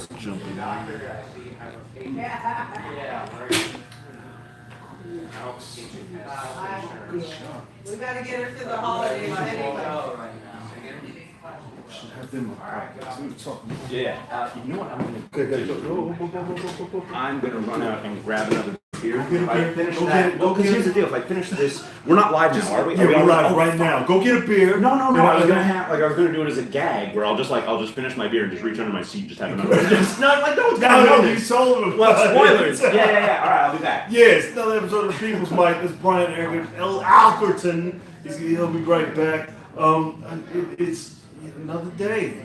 just jumping in. We gotta get her to the holidays anyway. Should have them talking. Yeah. You know what I'm gonna Good. do? I'm gonna run out and grab another beer. If I finish that, because here's the deal. If I finish this, we're not live now, are we? Yeah, we're live right now. Go get a beer. No. I was gonna do it as a gag where I'll just finish my beer and just reach under my seat and just have another. No, you told him. Well, spoilers. Yeah. All right, I'll be back. Yes, another episode of the People's Mic. This is Brian Alkerton. He'll be right back. It's another day,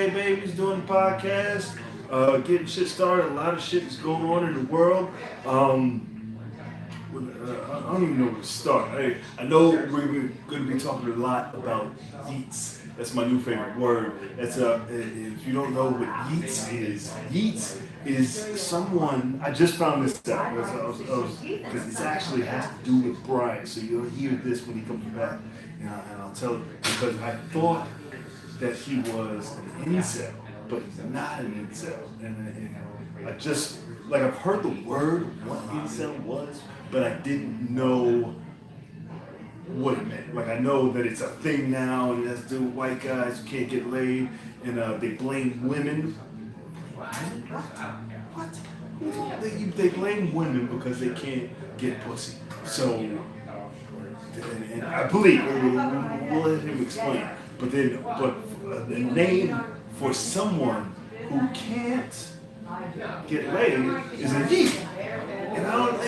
babies, doing the podcast, getting shit started. A lot of shit is going on in the world. I don't even know where to start. I know we're going to be talking a lot about yeets. That's my new favorite word. That's if you don't know what yeets is someone. I just found this out because it actually has to do with Brian. So you'll hear this when he comes back, and I'll tell you because I thought that he was an incel, but he's not an incel. And I just, I've heard the word, what incel was, but I didn't know what it meant. I know that it's a thing now, and it has to do with white guys who can't get laid, and they blame women. What? They blame women because they can't get pussy. So, and I believe, we'll let him explain. But the name for someone who can't get laid is a yeet. And I don't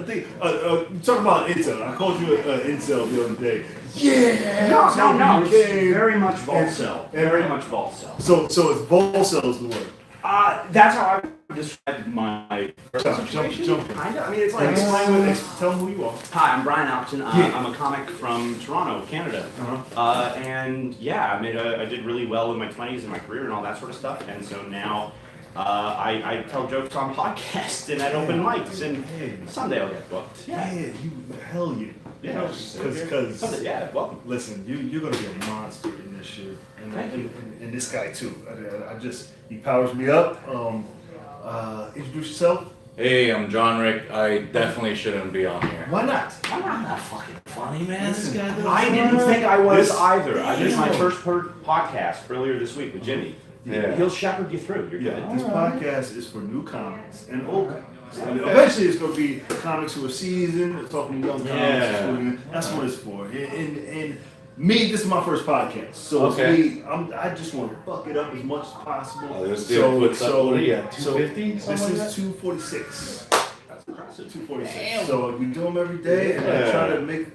think, talk about incel. I called you an incel the other day. Yeah. No. It's very much Volcel. Very much Volcel. So it's Volcel is the word. That's how I would describe my personal situation. Jump. Kind of. I mean, it's like Tell them who you are. Hi, I'm Brian Alkerton. I'm a comic from Toronto, Canada. And yeah, I did really well in my 20s in my career and all that sort of stuff. And so now I tell jokes on podcasts and at open mics, and someday I'll get booked. Yeah, hell yeah. Yeah, because yeah, welcome. Listen, you're gonna be a monster in this shit, and this guy too. He powers me up. Introduce yourself. Hey, I'm John Rick. I definitely shouldn't be on here. Why not? I'm not fucking funny, man. This guy does. I didn't think I was either. I did my first podcast earlier this week with Jimmy. Yeah. He'll shepherd you through. You're good. This podcast is for new comics and old comics. And eventually, it's going to be comics who are seasoned, talking to young comics. That's what it's for. And me, this is my first podcast, so me, I just want to fuck it up as much as possible. What are you at, 250? This is 246. That's impressive. 246. So we do them every day, and I try to make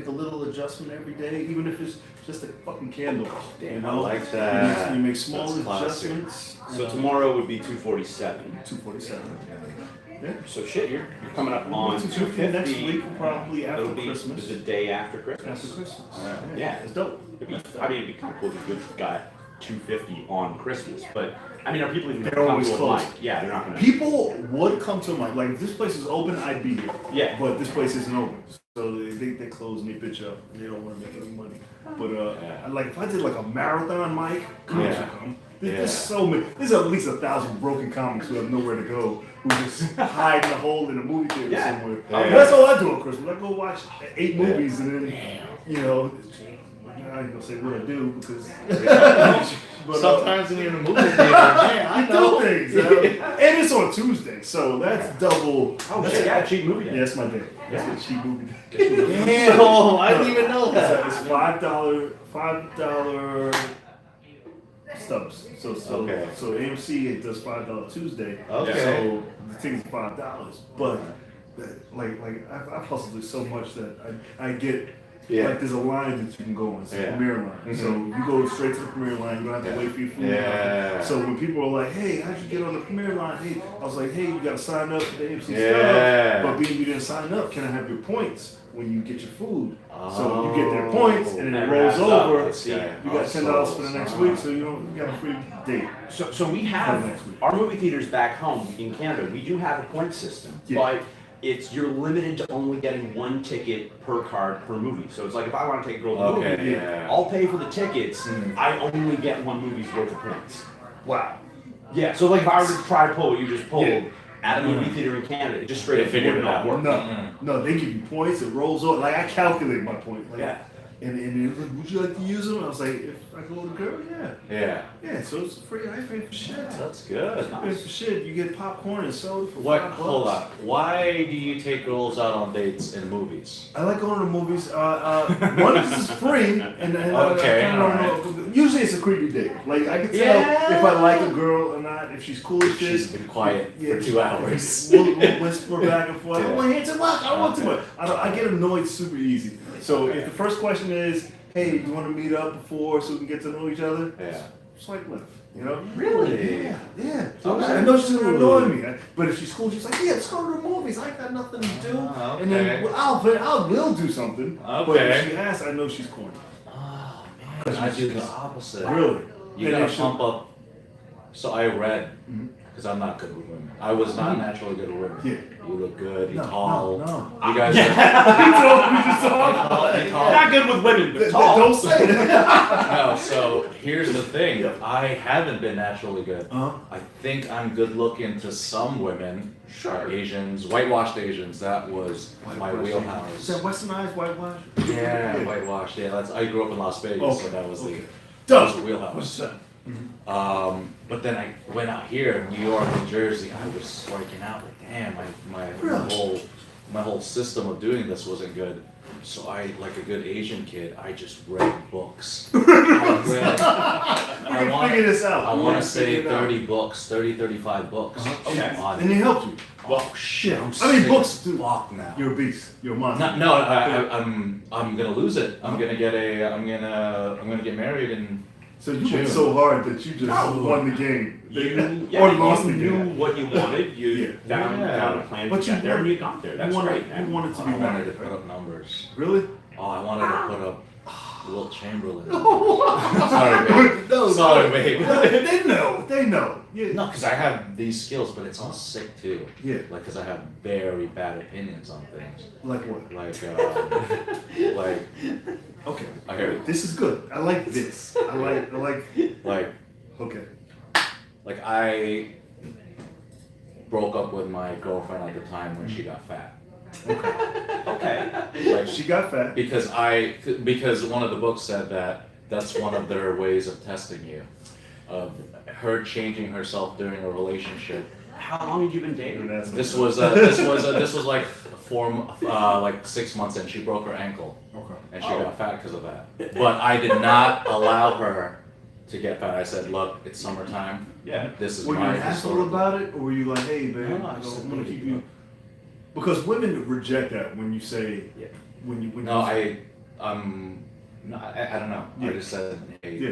a little adjustment every day, even if it's just a fucking candle. Damn, I like that. You make small That's adjustments. So tomorrow would be 247. 247. Yeah. So shit, you're coming up on 250. Next week, probably after It'll be Christmas. the day after Christmas. After Christmas. Yeah. It's dope. It'd be kind of cool if you got 250 on Christmas. But I mean, are people even They're going to always come to a closed. mic? Yeah, they're not going to. People would come to my, if this place is open, I'd be here. Yeah. But this place isn't open. So they close and they bitch up. And they don't want to make any money. But if I did a marathon mic, comics would come. There's so many. There's at least 1,000 broken comics who have nowhere to go, who just hide in a hole in a movie theater somewhere. That's all I do on Christmas. I go watch 8 movies and then, I ain't gonna say what I do because. But, sometimes when you're in a movie theater, I know things. And it's on Tuesday, so that's double. Cheap movie day. Yeah, that's my day. That's a cheap movie day. Damn, I didn't even know that. It's $5 stubs. So AMC it does $5 Tuesday. Okay. So the ticket's $5, but I've hustled it so much that I get. There's a line that you can go on, it's a premiere line. Mm-hmm. So you go straight to the premiere line, you don't have to wait for your food. Yeah. So when people are like, hey, how'd you get on the premiere line? Hey, I was like, hey, you gotta sign up for the AMC stuff. But being you didn't sign up, can I have your points when you get your food? So you get their points and then it rolls over. You got $10 for the next week, so you got a free date. So we have our movie theaters back home in Canada. We do have a point system, but you're limited to only getting 1 ticket per card per movie. So it's like if I want to take a girl to the movie, I'll pay for the tickets. I only get 1 movie's worth of points. Wow. Yeah, so like if I were to try to pull what you just pulled Yeah. at a movie theater in Canada, it just straight They up figured would it not out. work. No, they give you points. It rolls on. Like I calculate my point. Like, Yeah. And it was like, would you like to use them? I was like, if I go with a girl, Yeah. yeah. So it's free. I pay for shit. That's good. I pay for shit. You get popcorn and soda for What? $5. Hold on. Why do you take girls out on dates in movies? I like going to the movies. One is it's free, and Okay, I kinda don't know. Usually it's a creepy date. Like I can tell Yeah. if I like a girl or not. If she's cool as shit. She's been quiet for 2 hours. We'll whisper back and forth. I Yeah. don't want to hit too much. I don't want too much. I get annoyed super easy. So if the first question is, "Hey, you want to meet up before so we can get to know each other?" Yeah. Swipe left. You know? Really? Yeah. Okay. I know she's gonna annoy me, but if she's cool, she's like, "Yeah, let's go to the movies. I ain't got nothing to do." Ah, And then okay. I will do something. But Okay. if she asks, I know she's corny. Oh man, I do the opposite. Really? You And gotta then she'll- pump up. So I read, Mhm. because I'm not good with women. I was not naturally good with women. Yeah. You look good. You're No, tall. no. You guys. We just talked. You're tall. Not good with women, but tall. Don't say that. No. So here's the thing. Yeah. I haven't been naturally good. Uh-huh. I think I'm good looking to some women. Sure. Whitewashed Asians. That was my Is wheelhouse. that westernized whitewash? Yeah, whitewashed. Yeah, I grew up in Las Vegas, Okay, so that was okay. that was Done. the wheelhouse. What's that? But then I went out here, New York, New Jersey. I was striking out. Like, damn, Really? my whole system of doing this wasn't good. So I, like a good Asian kid, I just read books. I We can want, figure this out. I We want can to say figure it out. 30 books, 35 books. Okay. On, And they helped you. oh shit, I'm I mean, sick books as do. fuck now. You're a beast. You're a monster. No, I'm gonna lose it. I'm gonna get married and So you June. went so hard that you just No. won the game. You, Or lost the you knew game. what you wanted. You Yeah. found Yeah. a plan But to you get there, and wanted- you got there. That's wanted, great, man. You wanted to I be wanted to married. put up numbers. Really? Oh, I wanted to put up Wilt Chamberlain. Sorry, babe. No, Sorry, babe. They know. They know. Yeah. No, because I have these skills, but it's all sick too. Yeah. Like, because I have very bad opinions on things. Like what? Like, Okay. I hear it. This is good. I like this. I like. like, Okay. like I broke up with my girlfriend at the time when she got fat. Okay. Like, She got fat. because one of the books said that that's one of their ways of testing you, of her changing herself during a relationship. How long had you been dating? This was like like 6 months in. She broke her ankle Okay. and she got fat because of that. But I did not allow her to get fat. I said, look, it's summertime. Yeah. This is Were you my an asshole historical. about it, or were you like, "Hey, babe, No, I I'm said, gonna keep you"? Because women reject that when you say, Yeah. when you. No, I don't know. Yeah. I just said, hey, Yeah.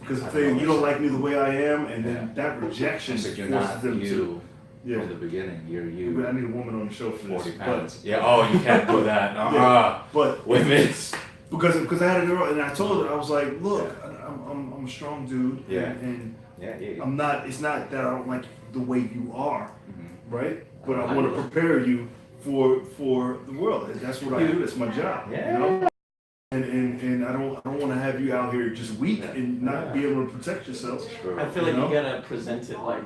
Because I if don't they, know. you don't like me the way I am, and then Yeah. that rejection I said, you're forces not them you to. Yeah. from the beginning. You're But you. I need a woman on the show for this. 40 pounds. Yeah. Oh, you can't do that. But Women. because I had a girl and I told her, I was like, look, I'm a strong dude. Yeah. And Yeah. I'm not. It's not that I don't like the way you are, Mhm. right? But I I want do. to prepare you for the world. That's what I do. That's my job. Yeah. You know. And I don't want to have you out here just weak and not Yeah. be able to protect yourself. True. I feel like You know? you gotta present it like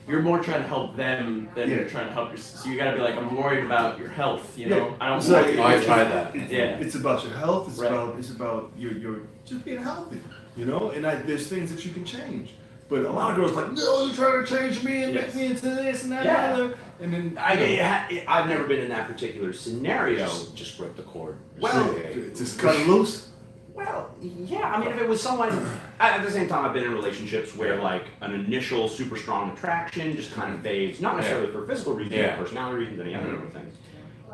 you're more trying to help them than Yeah. you're trying to help yourself. So you gotta be like, I'm worried about your health, you Yeah. know? I don't It's want like- you Oh, I to- tried that. Yeah. It's about your health. It's Right. about your just being healthy. You know, and there's things that you can change. But a lot of girls like, no, you're trying to change me and Yes. make me into this and that Yeah. and other. And then I've never been in that particular scenario. Just rip the cord. Well, just cut it loose. Well, yeah. I mean, if it was someone, at the same time, I've been in relationships where like an initial super strong attraction just kind of fades, not necessarily for physical reasons, Yeah. personality reasons, any other things.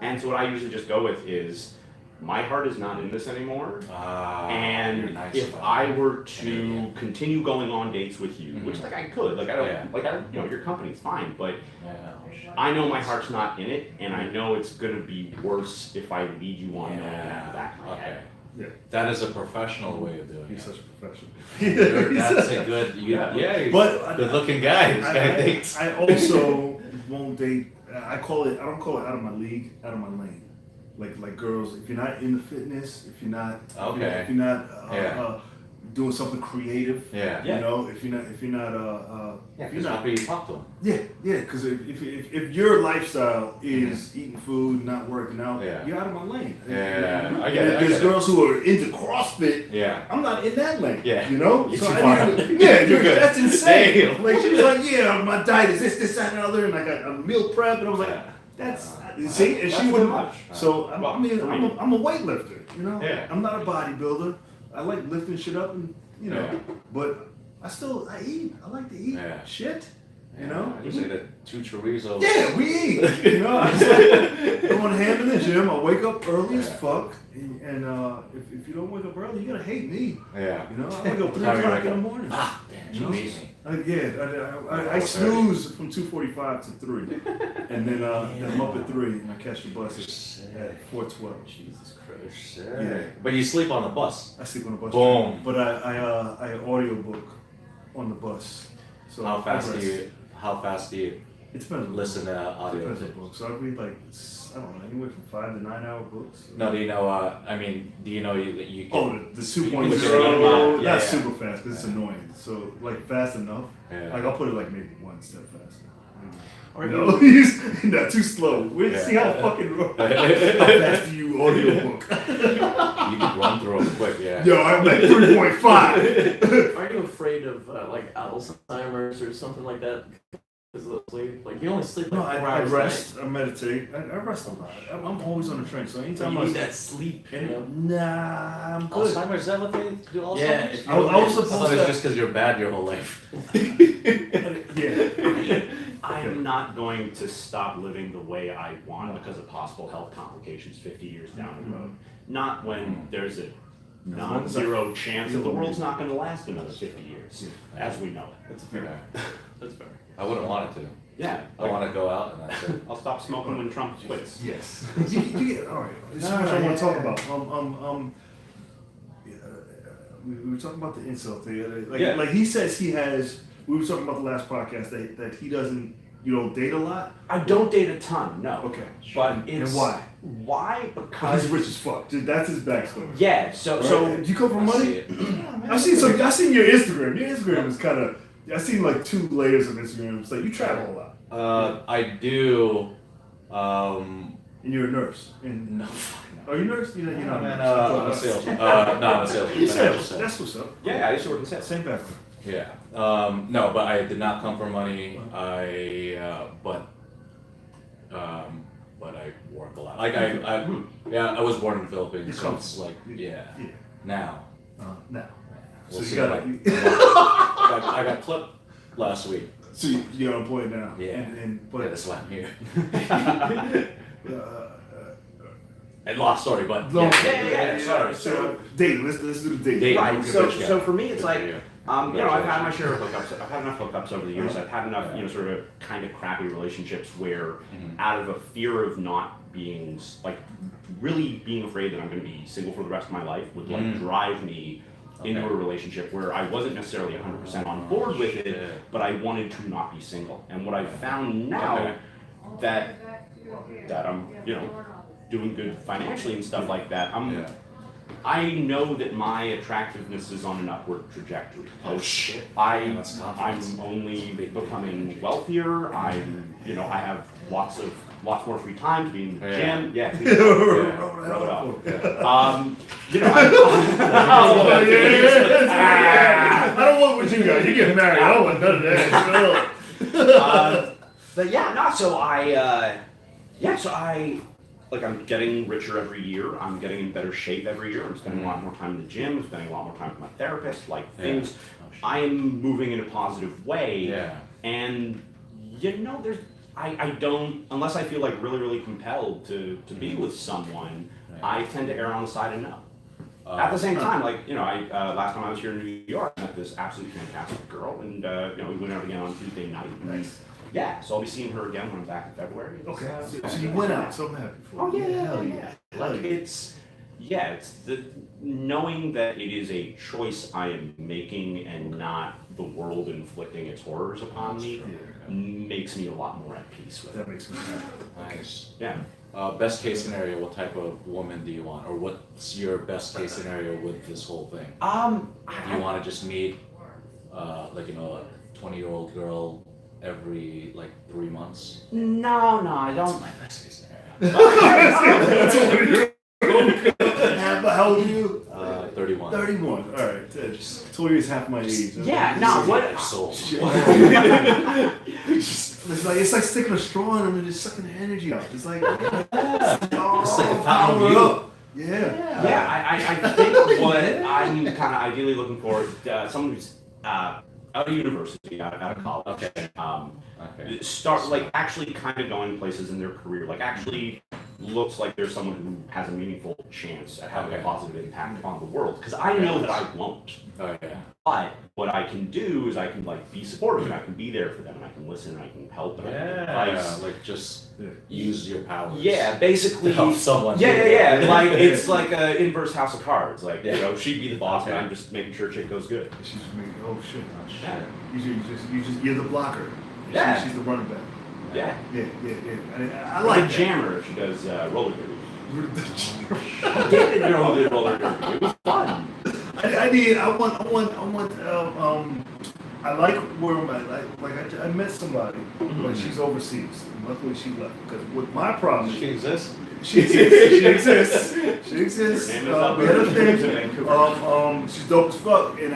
And so what I usually just go with is, my heart is not in this anymore. you're And nice if about I it. were to continue going on dates with you, which Mhm. like I could, like I don't, Yeah. you know, your company's fine, but Yeah. I know my heart's not in it, and I know it's gonna be worse if I lead you on knowing that in the back of my Okay. head. Yeah. That is a professional way of doing He's it. such a professional. That's a good. Yeah. But Good looking guy. This guy thinks. I also won't date. I don't call it out of my league, out of my lane. Like girls, if you're not into fitness, if you're not, Okay. if you're not Yeah. doing something creative. Yeah. You know, if you're not Yeah, if you're because not after you talk to them. yeah, because if your lifestyle is eating food, not working out, Yeah. you're out of my lane. Yeah, I get it, I There's get it. girls who are into CrossFit. Yeah. I'm not in that lane. Yeah. You know? You're So too I far. need to- yeah, You're good. that's insane. Damn. Like she was like, yeah, my diet is this, that, and the other, and I got a meal prep, and I was like, Yeah. that's see, and That's she wouldn't. too much. So Well, I mean, for I'm me- I'm a weightlifter. You know, Yeah. I'm not a bodybuilder. I like lifting shit up, and you know, Yeah. but I eat. I like to eat Yeah. shit. You Yeah, know. I just ate that 2 chorizos. Yeah, we eat. You know, I just like going ham in the gym. I wake up early as Yeah. fuck, and if you don't wake up early, you're gonna hate me. Yeah. You know, I wake up 3 How do you o'clock wake in the up? morning. Ah, damn, You you know? beat me. I snooze from 2:45 to 3, and then I'm up at 3, and I catch the bus at 4:12. Jesus Christ. Yeah. But you sleep on the bus. I sleep on the bus. Boom. But I audiobook on the bus. So How fast I do rest. you It depends on the listen book. to audio? Depends on the book. So I read like I don't know, anywhere from 5 to 9 hour books. No, do you know, do you know you can... Oh, the Speaking 2.0, with your own mouth. not Yeah, super fast because it's annoying. So like fast enough. Yeah. Like I'll put it like maybe 1 step faster. Are No, you, he's not too slow. Wait, Yeah. see how fucking how fast do you audiobook? You can run through them quick, yeah. Yo, I'm like 3.5. are you afraid of like Alzheimer's or something like that? Because of sleep, like you only sleep No, like 4 I hours. rest, I meditate, I rest a lot. I'm always on the train, so So anytime you I need that sleep, you know? nah, I'm good. Alzheimer's, is that what they do Alzheimer's? Yeah, if I was I supposed thought it to. was just because you're bad your whole life. Yeah. I'm not going to stop living the way I want because of possible health complications 50 years down the road. Not when there's a non-zero chance that the world's not going to last another 50 years, as we know it. That's fair. Yeah. That's fair. I wouldn't want it to. Yeah, I want to go out and that's it. I'll stop smoking when Trump quits. Yes. All right. This is what I want to talk about. We were talking about the insult thing. Like, Yeah. like he says he has. We were talking about the last podcast that he doesn't. You don't date a lot. I don't date a ton, no. Okay. But And it's why? Why? Because Because he's rich as fuck. Dude, that's his backstory. yeah. So So, do you come from I see money? it. I've seen some. I've seen your Instagram. Your Instagram is kind of. I've seen like 2 layers of Instagram. It's like you travel a lot, I do, and you're a nurse. And no. are you a nurse? You're not. I'm a a nurse. salesman. No, I'm a salesman. You I'm a said salesman. that's what's up. yeah, I used to work in sales. Same background. Yeah. No, but I did not come from money. But I work a lot. Like I was born in the Philippines, You're so it's like, yeah. Yeah. Now, Now. we'll So see. you gotta. I got clipped last week. So you're unemployed now. Yeah. And Yeah, but. that's why I'm here. uh, And long story, but long- yeah, sorry. So dating. Let's do the date. Date. Right. Okay, So, bitch, so for me, it's like, Yeah. I've had my share of hookups. I've had enough hookups over the years. I've had enough, sort of kind of crappy relationships where, out of a fear of not being like, really being afraid that I'm going to be single for the rest of my life, would like drive me into a relationship where I wasn't necessarily 100% on board with it, but I wanted to not be single. And what I've found now that I'm, doing good financially and stuff like that, I know that my attractiveness is on an upward trajectory. Oh shit! I'm That's confidence. only becoming wealthier. I have lots more free time to be in the gym. Yeah, Yeah. rub it off. I don't want what you got. You get married. I don't want none of that. But yeah, no. So I'm getting richer every year. I'm getting in better shape every year. I'm spending a lot more time in the gym. I'm spending a lot more time with my therapist. Like things, I am moving in a positive way. Yeah. And there's I don't, unless I feel like really, really compelled to be with someone, I tend to err on the side of no. At the same time, last time I was here in New York, I met this absolutely fantastic girl, and we went out again on Tuesday night. Nice. Yeah, so I'll be seeing her again when I'm back in February. Okay. So you went out. So I'm happy for Oh you. yeah. Hell Like yeah. it's the knowing that it is a choice I am making and not the world inflicting its horrors upon me Yeah. makes me a lot more at peace with it. That makes me happy. Nice. Yeah. best case scenario, what type of woman do you want? Or what's your best case scenario with this whole thing? Do you want to just meet, like, a 20-year-old girl every, like, 3 months? No, I That's don't. my best case scenario. How old are you? 31. 31. All right. Just 2 years half my age. Yeah, no, what? Soul. It's like sticking a straw in them and just sucking the energy out. It's like, It's like a fountain power of youth. up. Yeah. Yeah, I think what I'm kind of ideally looking for, someone who's out of university, out of college. Okay. Okay. Start like actually kind of going places in their career, like actually looks like there's someone who has a meaningful chance at having a positive impact on the world. Because I know that I won't. Oh yeah. But what I can do is I can like be supportive and I can be there for them and I can listen and I can help and I can advise. Like just use your powers. Yeah, basically. To help someone. Yeah. Like it's like an inverse House of Cards. Like she'd be the boss, Okay. and I'm just making sure shit goes good. She's making, oh shit. Yeah. You're the blocker. Yeah. She's the running back. Yeah. Yeah. I Like like a jammer if she does roller derby. that. David did roller derby. It was fun. I like where I'm at. Like I met somebody, but she's overseas. And luckily she left because with my problem, She exists. she exists. She exists. Her name is We had a Alkerton. She lives in thing. Vancouver. She's dope as fuck, and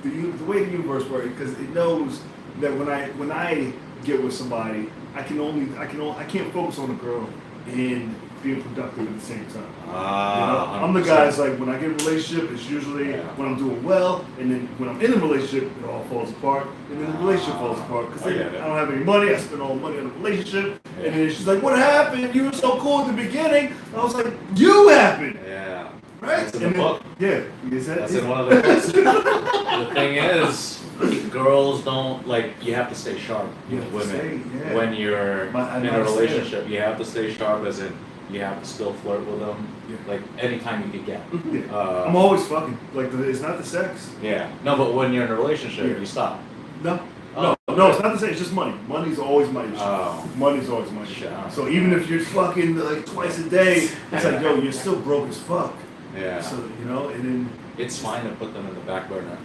the way the universe works, because it knows that when I get with somebody, I can't focus on the girl and being productive at the same time. I'm the guy that's like, when I get in a relationship, it's usually when I'm doing well, and then when I'm in a relationship, it all falls apart, and then the relationship falls apart, because I don't have any money, I spend all the money on the relationship, and then she's like, what happened? You were so cool at the beginning. And I was like, you happened! Yeah. Right? That's in the book. Yeah. Is that That's in one of the books. The thing is, girls don't, like, you have to stay sharp You with have to women. stay, yeah. When you're I in a understand. relationship, you have to stay sharp, as in, you have to still flirt with them, Yeah. like, anytime you can get. Yeah. I'm always fucking. Like, it's not the sex. Yeah. No, but when you're in a relationship, Yeah. you stop. No. Oh, No, it's not the same. It's just money. Money's always my issue. Oh. Money's always my issue. Shit. So even if you're fucking like twice a day, it's like, yo, you're still broke as fuck. Yeah. So, and then. It's fine to put them in the back burner.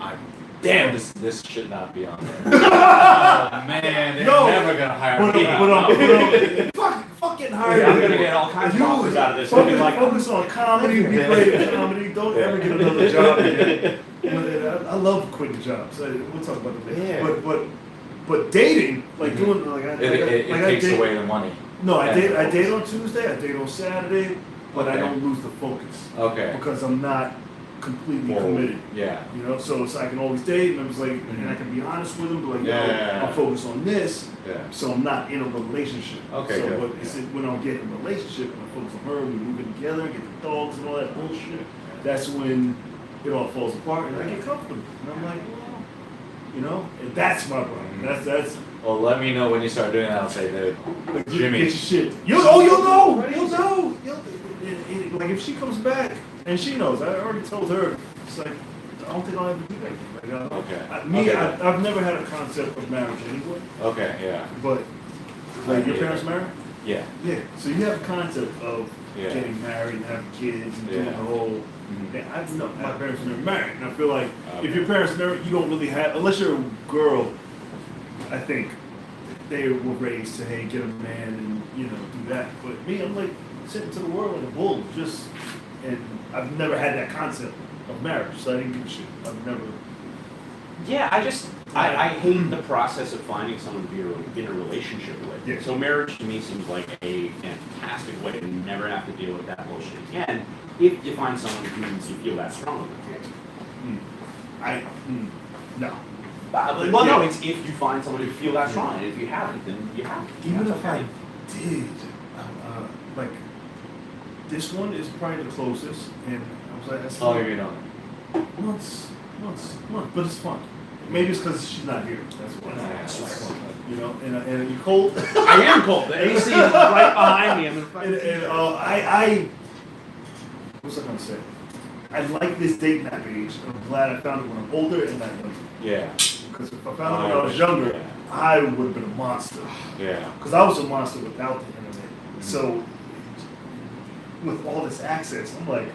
Damn, this should not be on there. Oh man, they're No. never gonna hire But me. fuck getting hired. Yeah, I'm gonna get all kinds of offers out of this. It'll be like, Focus on comedy, be great at comedy. Don't ever get another job again. I love quitting jobs. We'll talk about that later. Yeah. But dating, like doing like It takes date- away the money. No, I Yeah. date on Tuesday. I date on Saturday, but I Okay. don't lose the focus Okay. because I'm not completely Well, committed. Yeah. So it's I can always date, and I was like, and I can be honest with them, but like, Yeah. I'm focused on this, Yeah. so I'm not in a relationship. Okay, So good. but it's when I get in a relationship and I focus on her, we move in together, get the dogs and all that bullshit. That's when it all falls apart, and I get comfortable. And I'm like, well, and that's my problem. That's. Well, let me know when you start doing that. I'll say, dude, Like, Jimmy. get your shit. You'll know. Like if she comes back and she knows, I already told her. It's like I don't think I'll ever do that. Like, Okay. I've never had a concept of marriage anyway. Okay. Yeah. But like your parents married? Yeah. Yeah. So you have a concept of Yeah. getting married and having kids and doing Yeah. the whole. Mhm. Yeah, my parents were never married, and I feel like Okay. if your parents married, you don't really have, unless you're a girl. I think they were raised to get a man and do that. But me, I'm like sitting to the world like a bull, and I've never had that concept of marriage, so I didn't give a shit. I've never. yeah, I hate the process of finding someone to be in a relationship with. Yeah. So marriage to me seems like a fantastic way to never have to deal with that bullshit again. If you find someone who you feel that strong with. No. Well, no, it's if you find someone who feel that strong, and if you haven't, then you haven't. Even That's if okay. I did, like this one is probably the closest, and I was like, that's How long have you known? months, but it's fun. Maybe it's because she's not here. That's why. It's fun, and you cold. I am cold. The AC is right behind me. I'm in front of I what's I gonna say? I like this dating app age. I'm glad I found it when I'm older and not younger. Yeah. Because if I found it when I was younger, I would have been a monster. Yeah. Because I was a monster without the internet. So with all this access. I'm like,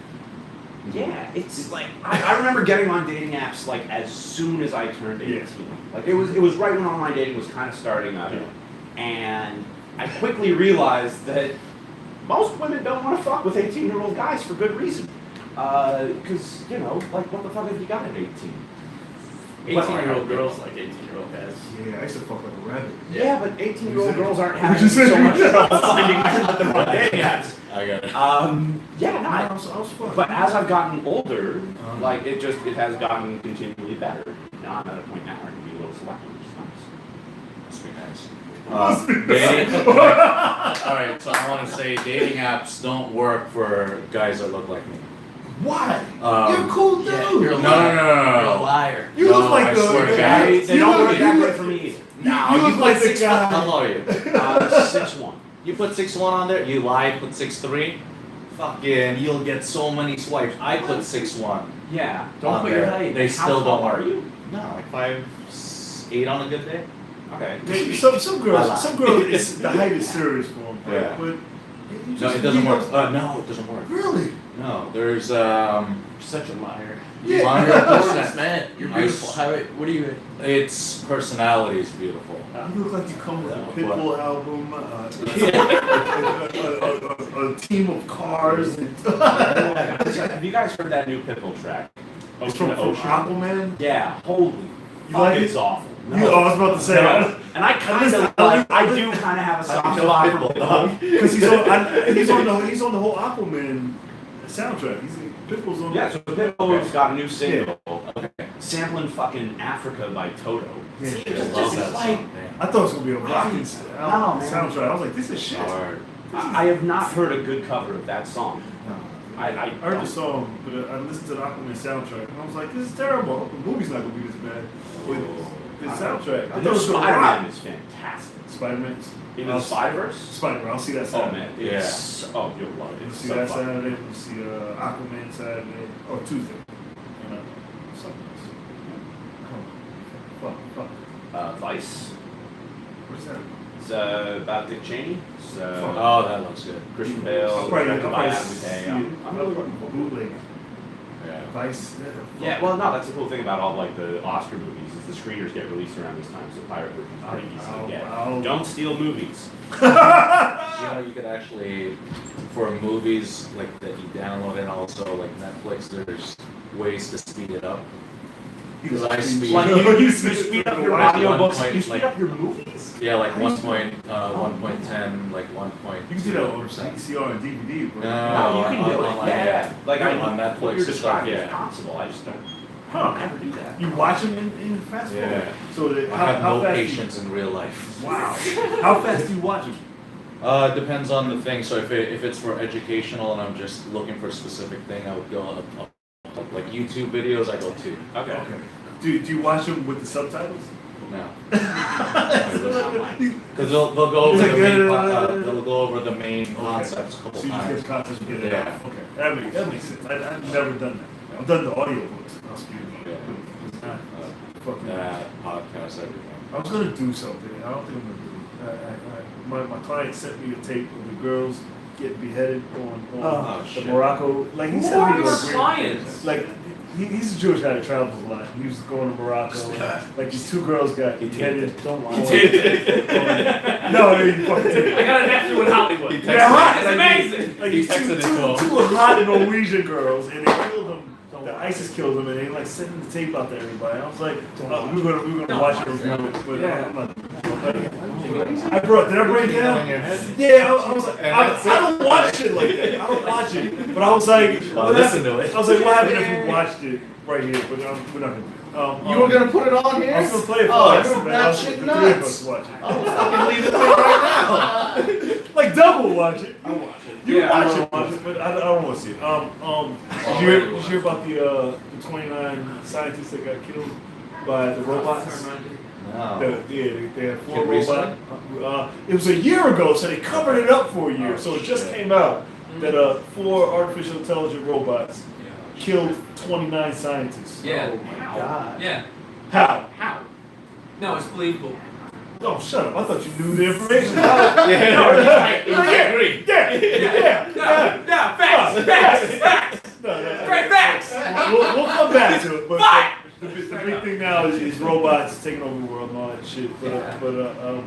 Yeah, it's like I remember getting on dating apps like as soon as I turned 18. Yeah. Like it was right when online dating was kind of starting up, and I quickly realized that most women don't want to fuck with 18-year-old guys for good reason. Because like what the fuck have you got at 18? 18-year-old girls like 18-year-old guys. yeah, I used to fuck like a rabbit. Yeah, but 18-year-old girls aren't What'd having you say? so much trouble finding them on dating apps. I got it. Yeah, no, I was fun. but as I've gotten older, like it has gotten continually better. Now I'm at a point now where I can be a little selective, which is nice. Must be nice. Dating. All right, so I want to say dating apps don't work for guys that look like me. Why? You're a cool dude. Yeah, you're a No, liar. no, no, no, You're a no. liar. You No, look like I the swear to the God. guy. They You don't look work that you great look- for me either. you look like the guy. How low are you? 6'1". You put 6'1" on there. You lied. Put 6'3". Fucking, you'll get so many swipes. I put 6'1". Yeah. Don't on put your there. height. They How still tall don't are work. you? No, like 5'8" on a good day. Okay. Maybe some girls, it's, the height is serious for them. Yeah. But you No, it doesn't work. No, it doesn't work. Really? No, there's You're such a liar. Yeah. You're 100%. gorgeous, man. You're beautiful. What are you? Its personality is beautiful. You look like you come with a Yeah, Pitbull album, a team of cars. And Have you guys heard that new Pitbull track? It's from Aquaman. Yeah. Holy. You fuck, like it? it's awful. I was about to say. No. And I kind of like. I do kind of have a soft spot for Pitbull. Because he's on the whole Aquaman soundtrack. Pitbull's on. Yeah. So Pitbull's got a new single. Sampling fucking Africa by Toto. Yeah. See, I it's love just that like, song. Man. I thought it was gonna be a rocking man. soundtrack. I was like, this is shit. Hard. I have not heard a good cover of that song. I I heard the song, but I listened to the Aquaman soundtrack, and I was like, this is terrible. The movie's not gonna be this bad. With the soundtrack, I The thought it was gonna Spider-Man rock. is fantastic. Spider-Man. Even the Spider-Verse? Spider-Man. I'll see that Oh Saturday. man, Yeah. it's oh you'll love it. We'll It's see so that fun. Saturday. We'll see Aquaman Saturday or Tuesday. And something else. Fuck. Vice. What is that? It's about Dick Cheney. It's Oh, that looks good. Christian Bale, I'll probably directed by Adam see McKay. it. I'm really looking forward to it. Bootleg. Yeah. Vice. Yeah, well, no, that's the cool thing about all like the Oscar movies is the screeners get released around this time, so pirate movies are pretty easy to get. Don't steal movies. You know, you could actually, for movies like that you download and also like Netflix, there's ways to speed it up. Because I speed. Like you speed up your audiobooks, point, you speed like- up your movies. Yeah, like 1.10, like 1.2. You can do that on VCR and DVD. Bro. No, you can do it. on- Yeah. Like I on Netflix what you're and stuff, describing is yeah. possible. I just don't. Huh. Never do that. You watch them in fast forward. Yeah. So that, I have how no fast? patience in real life. Wow. How fast do you watch them? Depends on the thing. So if it's for educational and I'm just looking for a specific thing, I would go up. Like YouTube videos, I go 2. Okay. Okay. Do you watch them with the subtitles? No. Because they'll go over the main they'll go over the main concepts a couple So you just get times. the concepts and get it Yeah. out. Okay. That makes sense. I've never done that. I've done the audiobooks. I'll speak it. Yeah. It's not fucking. That podcast, everything. I was gonna do something. I don't think I'm gonna do it. My client sent me a tape of the girls getting beheaded on Oh, the shit. Morocco. Like he Who sent are me your like, weird- clients? Like he's a Jewish guy that travels a lot. He was going to Morocco. And, like these 2 girls got beheaded. Don't lie. No, they fucking did. I got a nephew in Hollywood. He texted Yeah, hot. It's amazing. Like He these texted it to him. two hot Norwegian girls, and they killed them. The ISIS killed them, and they like sending the tape out to everybody. I was like, we were gonna watch it, but Yeah. I'm not. Did I break it down? In your head? Yeah, I was like, And I that's don't watch it like that. I don't watch it, but I was like, Well, what listen happened- to it. I was like, what happened if we watched it right here? But we're not gonna. You were gonna put it on here? I was gonna play it for Oh, us, you're man. that I was shit the 3 of nuts. us watch it. I'll fucking leave it there right Like double watch it. I watch it. You Yeah, watch I it, but I don't want to see it. Did you hear about the 29 scientists that got killed by the robots? now. They had 4 Kid robots. It was a year ago, so they covered it up for a year. So it just came out that 4 artificial intelligent robots killed 29 scientists. Yeah. Oh my god. Yeah. How? How? No, it's believable. Oh, shut up! I thought you knew the information. Yeah, I agree. Yeah. No, Yeah, facts. No. Great facts. We'll come back to it, but Fine. the big thing now is robots taking over the world and all that shit. But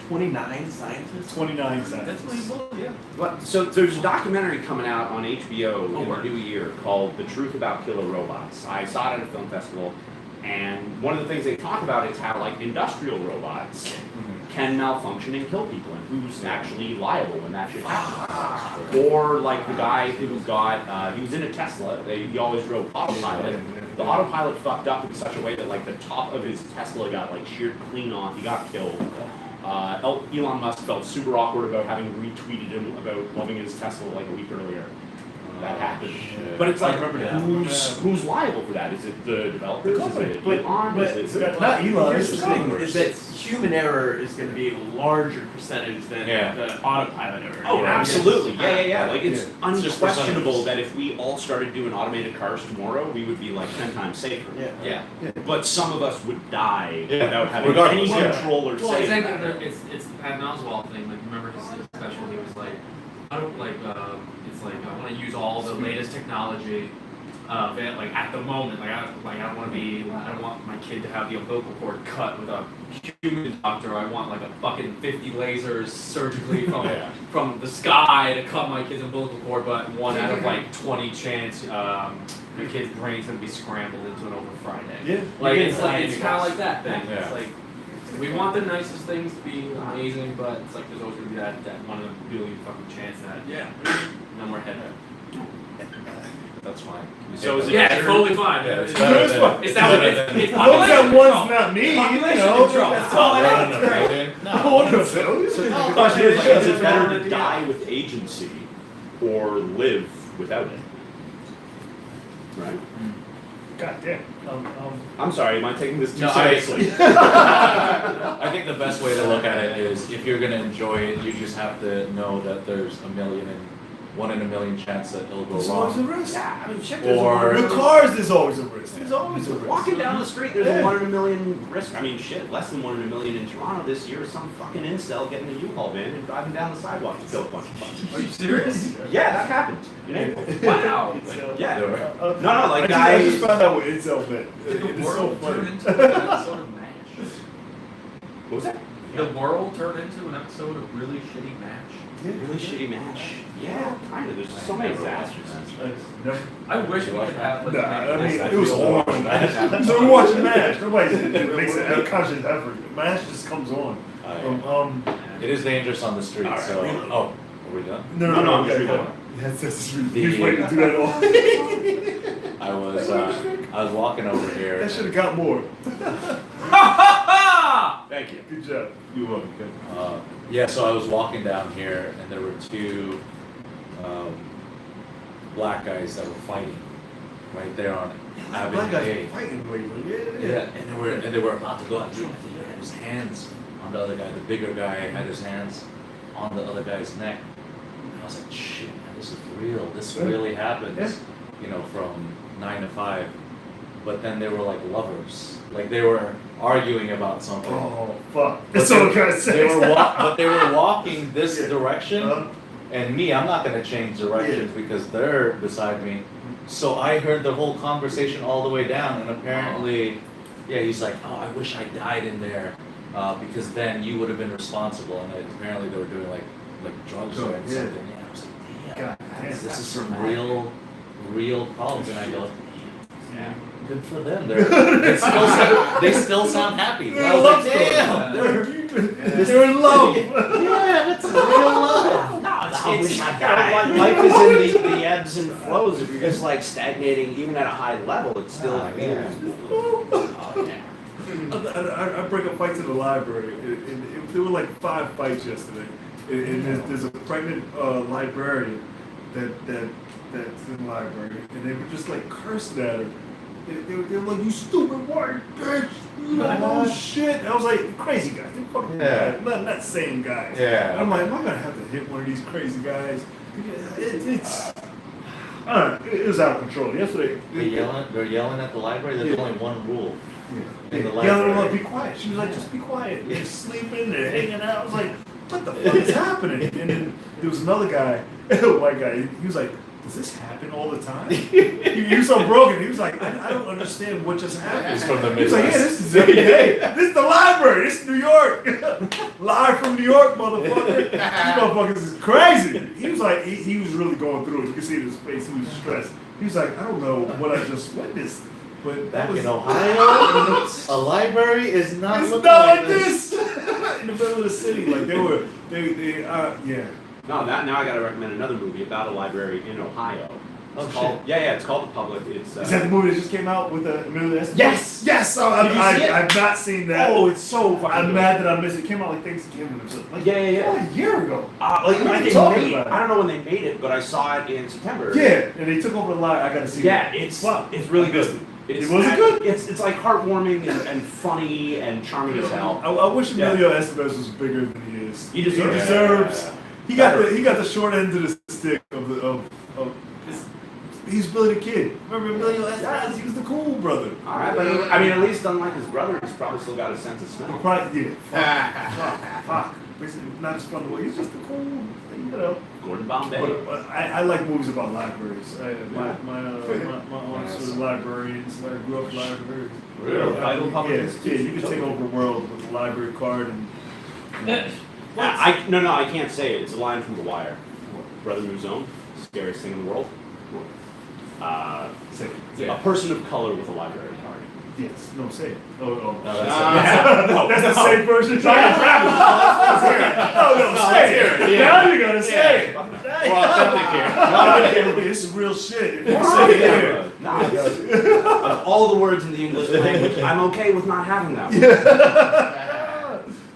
29 scientists. 29 That's seconds. unbelievable. Yeah. Well, so there's a documentary coming out on HBO in the word. new year called The Truth About Killer Robots. I saw it at a film festival, and one of the things they talk about is how like industrial robots can malfunction and kill people, and who's actually liable when that shit happens. Or like the guy who got, he was in a Tesla, he always drove autopilot. The autopilot fucked up in such a way that like the top of his Tesla got like sheared clean off, he got killed. Elon Musk felt super awkward about having retweeted him about loving his Tesla like a week earlier. That happened. But it's like, who's liable for that? Is it the developers? Is it Elon? Is it not Elon. Here's It's the thing: the is that human error is going to be a larger percentage than the autopilot error. Oh, absolutely. Yeah. Like, it's just unquestionable percentages. that if we all started doing automated cars tomorrow, we would be like 10 times safer. Yeah. But some of us would die Yeah. without having Regardless, any yeah. control or Well, say. exactly. It's the Patton Oswalt thing. Like, remember his special? He was like, I don't like. It's like I want to use all the latest technology. Like at the moment, I don't want to be. I don't want my kid to have the umbilical cord cut with a human doctor. I want like a fucking 50 lasers surgically from the sky to cut my kid's umbilical cord. But 1 out of like 20 chance, the kid's brain's gonna be scrambled into an over Friday. Yeah. Like it's kind of like that thing. Yeah. It's like we want the nicest things to be amazing, but it's like there's always gonna be that 1 in a billion fucking chance that then we're headed. That's fine. So is it Yeah, it's totally fine. Yeah, it's It's better than- it's that better than- it's I hope that population one's control. not me. Population You know? control. That's all I have. No. I want to know. So the question is, like, is it better to die with agency or live without it? Right. God damn. I'm sorry, am I taking this too No, I- seriously? I think the best way to look at it is if you're gonna enjoy it, you just have to know that there's 1 in a million chance that it'll go There's always a wrong. risk. Yeah, I mean, shit, Or- With cars, there's always a risk. There's always a risk. walking down the street, there's Yeah. a 1 in a million risk. I mean, shit, less than 1 in a million in Toronto this year. Some fucking incel getting a U-Haul van and driving down the sidewalk to kill a bunch of fucking. Are you serious? Yeah, that happened. In April. Wow. Yeah. There were- No, like I guys. just found out what incel meant. Did the It's so world turn funny. into an episode of MASH? What was that? The world turned into an episode of really shitty MASH? Really shitty match. Yeah, kind of. There's so many disasters. Never- I wish we could have like Nah, I mean, MASH. it was on. So we're watching MASH. Nobody makes a conscious effort. MASH just comes on. It is dangerous on the street, All right. so. Oh, are we done? No, I'm okay, sure go you on. Yes, that's true. The- He's waiting to do that all. I was walking over here. That should have got more. Thank you. Good job. You won. Okay. Yeah, so I was walking down here, and there were 2 black guys that were fighting right there on Black Avenue guys A. fighting lately. Yeah, and they were about to go out. Dude, I think he had his hands on the other guy. The bigger guy had his hands on the other guy's neck. And I was like, shit, man, this is real. This really happens. Yeah. You know, from 9 to 5. But then they were like lovers. Like they were arguing about something. Oh, fuck. But That's all I gotta say. but they were walking this direction, Uh-huh. and me, I'm not gonna change directions because they're beside me. So I heard the whole conversation all the way down, and apparently, yeah, he's like, "Oh, I wish I died in there, because then you would have been responsible." And apparently, they were doing like drugs or Yeah. something. Yeah, I was like, "Damn, God damn. this is some real problems." And I go, Yeah. "Good for them. They still sound happy." They're I in was love. like, "Damn." They're in love. Yeah, that's real love. No, It's Life life is in the ebbs and flows. If you're just like stagnating, even at a high level, it's still Yeah. Oh, yeah. I break up fights in the library. There were like 5 fights yesterday. And there's a pregnant librarian that's in the library, and they were just like cursing at her. They were like, "You stupid white bitch! You don't know shit!" And I was like, "Crazy guys, they fucking Yeah. not sane guys." Yeah. And I'm like, "Am I gonna have to hit one of these crazy guys?" It's I don't know. It was out of control yesterday. They're yelling at the library. There's Yeah. only one rule. Yeah. In the Yeah, library. be quiet. She was like, "Just be quiet." They're sleeping, they're hanging out. I was like, what the fuck is happening? And then there was another guy, a white guy. He was like, does this happen all the time? he was so broken. He was like, I don't understand what just happened. He's from the He was like, yeah, Midwest. this is every day. This is the library. This is New York. Live from New York, motherfucker. These motherfuckers is crazy. He was like, he was really going through it. You can see in his face. He was stressed. He was like, I don't know what I just witnessed. But that Back was in Ohio, a library is not it's looking not like like this. In the middle of the city, like yeah. No, now I gotta recommend another movie about a library in Ohio. Oh, It's called, yeah, it's called The Public. It's Is that the movie that just came out with Emilio Estevez? Yes! Yes. Oh, Did you see it? I've not seen that. Oh, it's so fucking I'm good. mad that I missed it. It came out like Thanksgiving or something. Like, Yeah. a year ago. Like, What are I you think talking they- about? I don't know when they made it, but I saw it in September. Yeah, and they took over the line. I gotta see Yeah, it. it's Wow. it's really I missed good. It was it good? It's like heartwarming and funny and charming as hell. I wish Emilio Estevez was bigger than he is. He deserves it. deserves. He got the short end of the stick of he's Billy the Kid. Remember Emilio Estevez? He was the cool brother. All right, but I mean, at least unlike his brother, he's probably still got a sense of smell. Probably, yeah. Fuck. Basically, not just fun to watch. He's just the cool, you know. Gordon Bombay. But I like movies about libraries. My aunts were librarians. I grew up in libraries. Really? Vital public Yeah, institution. you can take over the world with a library card and. No, I can't say it. It's a line from The Wire. Brother Moves Own, scariest thing in the world. Yeah. A person of color with a library card. Yes. No, say it. Oh. No, That's the same person trying to trap us. No, say it. Yeah. Now you gotta say it. We're authentic here. This is real shit. If you say it here. Nah, of all the words in the English language, I'm okay with not having that one.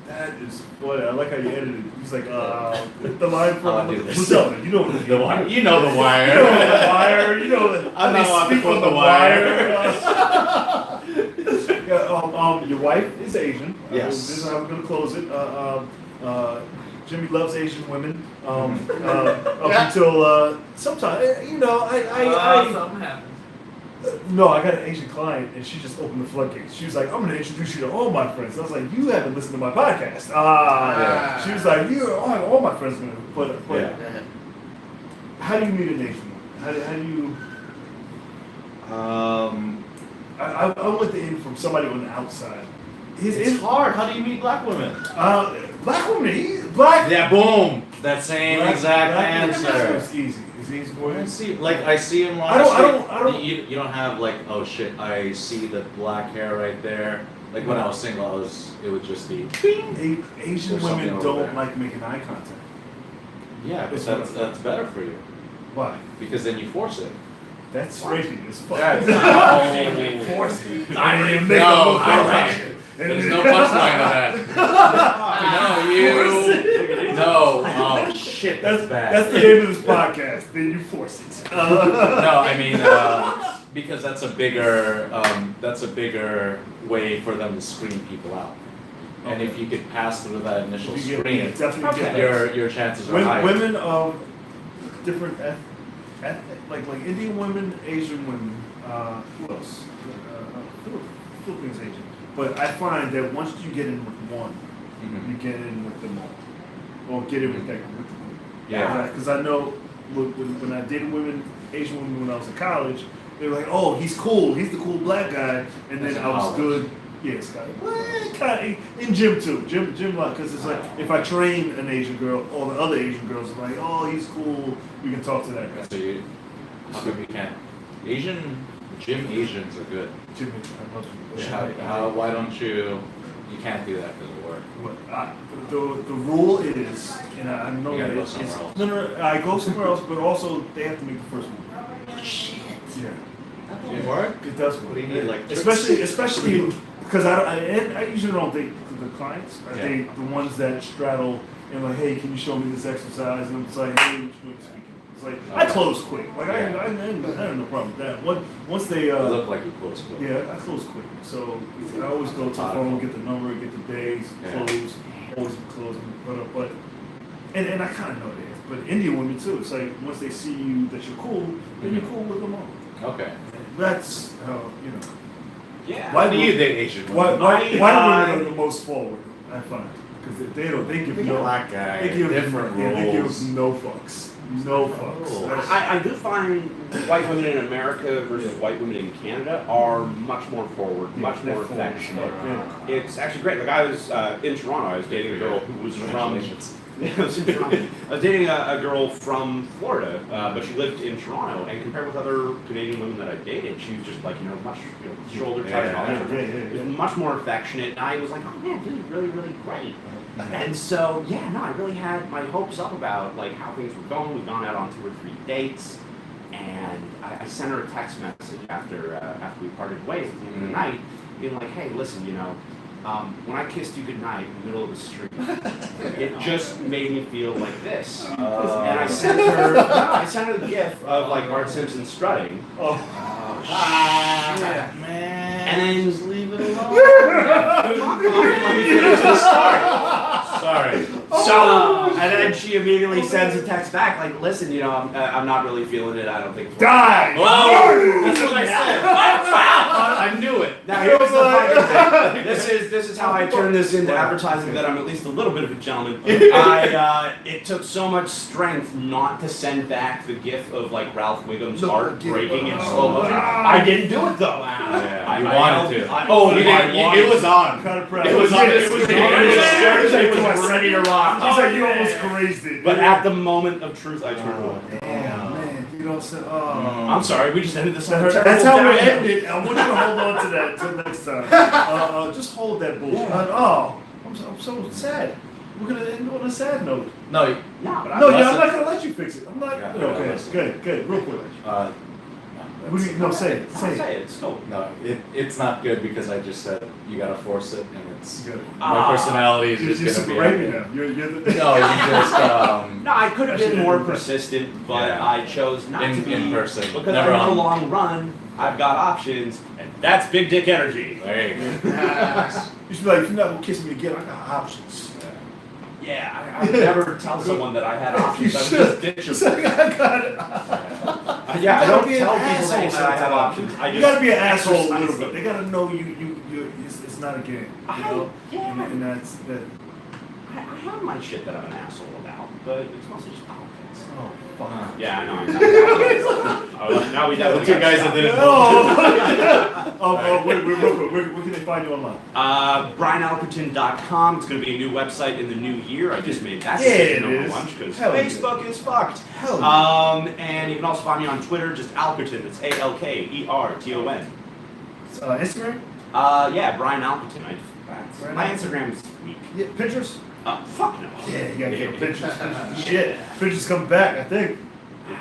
That is boy. I like how you edited it. He's like, the line from I'll do this. what's up? You know what The Wire. You know The You know Wire. the wire. You know. I'm not allowed to speak quote on The Yeah, your wife is Asian. Yes. This is how we're gonna close it. Jimmy loves Asian women. Up until sometime, you know, Something happened. no, I got an Asian client, and she just opened the floodgates. She was like, "I'm going to introduce you to all my friends." I was like, "You haven't listened to my podcast." Yeah. She was like, all my friends are going to. But Yeah. how do you meet an Asian woman? How do you? I went in from somebody on the outside. It's hard. How do you meet black women? Black woman, black. Yeah, boom. That same Black- exact black- answer. It's easy. It's easy for I you. see, like I see him on I the don't- street. You don't have like, oh shit, I see the black hair right there. Like when I was single, it would just be. Bing. Asian There's something women over don't there. like making eye contact. Yeah, but that's better for you Why? because then you force it. That's rapey as fuck. That's Force it. No, there's no punchline to that. No, you. No. Oh shit, that's bad. That's the name of this podcast. Then you force it. No, I mean because that's a bigger way for them to screen people out. And if you could pass through that initial You screen, definitely get that. your chances are higher. Women of different like Indian women, Asian women, who else? Philippines Asian. But I find that once you get in with one, you get in with them all, or get in with that group. Yeah. Because I know when I dated women, Asian women when I was in college, they were like, "Oh, he's cool. He's the cool black guy," and then I was good. Yeah, Scott. Well, kind of in gym too. Gym like because it's like if I train an Asian girl, all the other Asian girls are like, "Oh, he's cool. We can talk to that guy." So how come you can't? Gym Asians are good. Jimmy, I love you. Why don't you can't do that because of work. The rule is, and I know You gotta that go it's somewhere else. no, I go somewhere else, but also they have to make the first move. Shit. Yeah, It work? it does. What do you need, like especially because I usually don't date the clients. I Yeah. date the ones that straddle and like, hey, can you show me this exercise? And it's like, hey, which way to speak? It's like I close quick. Like I have no problem with that. Once they You look like you close quick. yeah, I close quick. So I always go to the phone, get the number, get the days, Yeah. close, always be closing. But and I kind of know that. But Indian women too. It's like once they see you that you're cool, then you're cool with them all. Okay. That's how you know. Yeah. Why do you date Asian Why women? white women are the most forward? I find. Because they give no, Black guy, they give, different yeah, they give rules. no fucks. No fucks. Oh. That's- I do find white women in America versus white women in Canada are much more forward, much more affectionate. Yeah. It's actually great. Like I was in Toronto, I was dating a girl who was from. Congratulations. I was in Toronto. I was dating a girl from Florida, but she lived in Toronto. And compared with other Canadian women that I dated, she was just like much shoulder touch and all that. Yeah. Much more affectionate. And I was like, oh man, this is really really great. And so yeah, no, I really had my hopes up about like how things were going. We've gone out on 2 or 3 dates, and I sent her a text message after we parted ways at the end of the night, being like, hey, listen, when I kissed you goodnight in the middle of the street, it just made me feel like this. And I sent her the gif of like Bart Simpson strutting. Oh. Shit, man. And then just leave it alone. let me finish the story. Sorry. So, and then she immediately sends a text back like, listen, I'm not really feeling it. I don't think. Die! Whoa! That's what I said. I knew it. Now here's the fucking thing. This is how I turn this into advertising that I'm at least a little bit of a gentleman. It took so much strength not to send back the gif of like Ralph Wiggum's heart breaking in slow motion. I didn't do it though. Yeah, you wanted to. It was on. Kind of proud. It was on. It was ready to rock. He's like, you almost crazed it. But at the moment of truth, I turned Oh, away. damn, man. You don't say, I'm sorry, we just ended this on a terrible That's how we downhill. end it. I want you to hold on to that until next time. Just hold that bullshit. I'm so sad. We're going to end on a sad note. No, No, but No, I I'm not going to let you fix it. I'm not. Yeah, Okay, good. Real quick. What do you, no, say it. I'll Say it. say it. So, no, it's not good because I just said you gotta force it, and it's Good. my personality is You're just super gonna be. rapey now. You're the. No, you just no, I could have been more Yeah. persistent, but Yeah. I chose not to be in person. because Never in the on. long run, I've got options, and that's big dick energy. There you go. You should be like, if you're not gonna kiss me again, I got options. Yeah, I would never tell someone that I had options. I would just ditch It's them. like, I got it. Yeah, I You gotta don't be an tell people asshole that I have sometimes. options. I You just gotta be an asshole a exercise little bit. them. They gotta know it's not a game. You know? Yeah. And that's that. I have my shit that I'm an asshole about, but it's mostly just politics. Oh, fuck. Yeah, I know. Now we definitely The two guys that didn't. Wait, real quick. Where can they find you online? BrianAlkerton.com. It's going to be a new website in the new year. I just made that Yeah, decision it over is. lunch because Hell yeah. Facebook is fucked. Hell yeah. And you can also find me on Twitter, just Alkerton. It's ALKERTON. Instagram? Yeah, Brian Alkerton. Brian My Alkerton. Instagram is weak. Yeah, pictures? Fuck no. Yeah, you gotta get pictures. Shit, pictures come back, I think.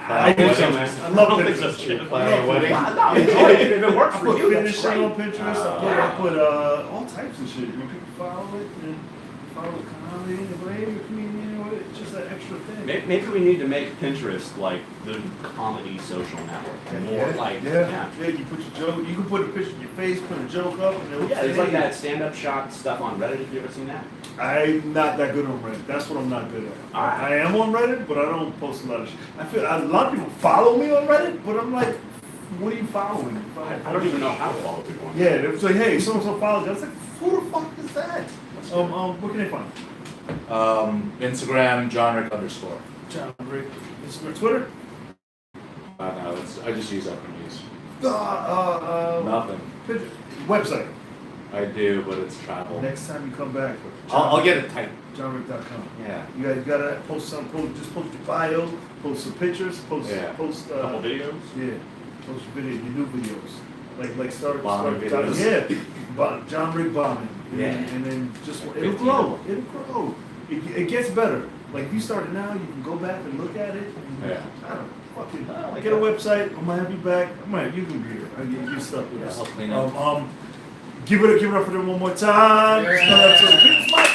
I think so, man. I love don't think pictures. so, shit. Planning a wedding? No, enjoy it. If it works I for put you, that's finishing great. on Pinterest. I put all types of shit. You can follow it and follow the comedy and the way the comedian. It's just an extra thing. Maybe we need to make Pinterest like the comedy social network. More like, yeah. You put your joke. You can put a picture of your face, put a joke up, and it'll Yeah, there's like say- that stand-up shot stuff on Reddit. Have you ever seen that? I'm not that good on Reddit. That's what I'm not good at. Alright. I am on Reddit, but I don't post a lot of shit. I feel a lot of people follow me on Reddit, but I'm like, what are you following? I don't even know how to follow people on Yeah, they was like, hey, so follows. I was like, who the fuck is that? What can they find? Instagram, John Rick _. John Rick. Instagram, Twitter. No, I just use News. Nothing. Nothing. Website. I do, but it's travel. Next time you come back, I'll get it tight. JohnRick.com. Yeah. You gotta post some. Just post your bio. Post some pictures. Post. couple videos. Yeah. Post your video. Your new videos. Like start. Bombing videos. Yeah. John Rick bombing. Yeah. And then just it'll 15. grow. It'll grow. It gets better. Like if you start it now, you can go back and look at it. And, Yeah. I don't know. Fucking like get a that. website. I'm gonna have you back. You can be here. You stuck with Yeah, us. I'll clean up. Give it up for them one more time. Yeah. Another episode of People's Mic.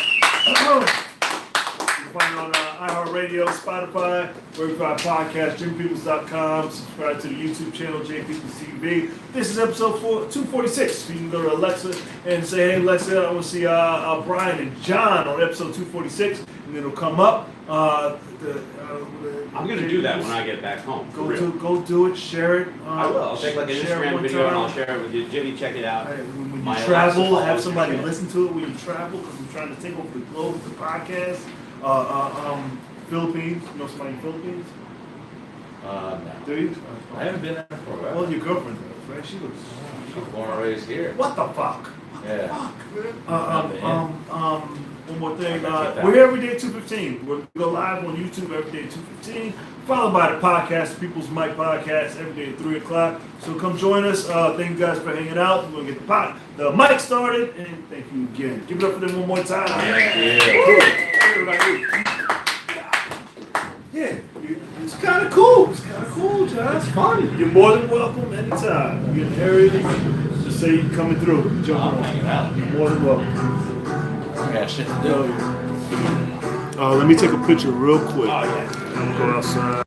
You can find it on iHeartRadio, Spotify, wherever you find podcasts, JimPeoples.com. Subscribe to the YouTube channel, JPeoples TV. This is episode 246. You can go to Alexa and say, hey, Alexa, I want to see Brian and John on episode 246. and it'll come up. I'm gonna do that when I get back home. For real. Go do it. Share it. I will. I'll take like an share it Instagram one video and time. I'll share it with you. Jimmy, check it out. Hey, when My you Alexa travel, follows have your somebody shit. listen to it when you travel, because I'm trying to take over the globe with the podcast. Philippines, you know somebody in the Philippines? No. Do you? I haven't been there for a while. Well, your girlfriend does, right? She looks. I was born and raised here. What the fuck? Yeah. One more thing. I gotta keep that. We're here every day at 2:15. We go live on YouTube every day at 2:15. Followed by the podcast, People's Mic Podcast, every day at 3 o'clock. So come join us. Thank you guys for hanging out. We're gonna get the mic started, and thank you again. Give it up for them one more time. Thank Everybody. Yeah, it's kind of cool. It's kind of cool, John. It's fun. You're more than welcome anytime. You're in the area. Just say you're coming through. Jump I'm on. hanging out. You're more than welcome. I got shit to do. Let me take a picture real quick. Oh, yeah. I'm gonna go outside.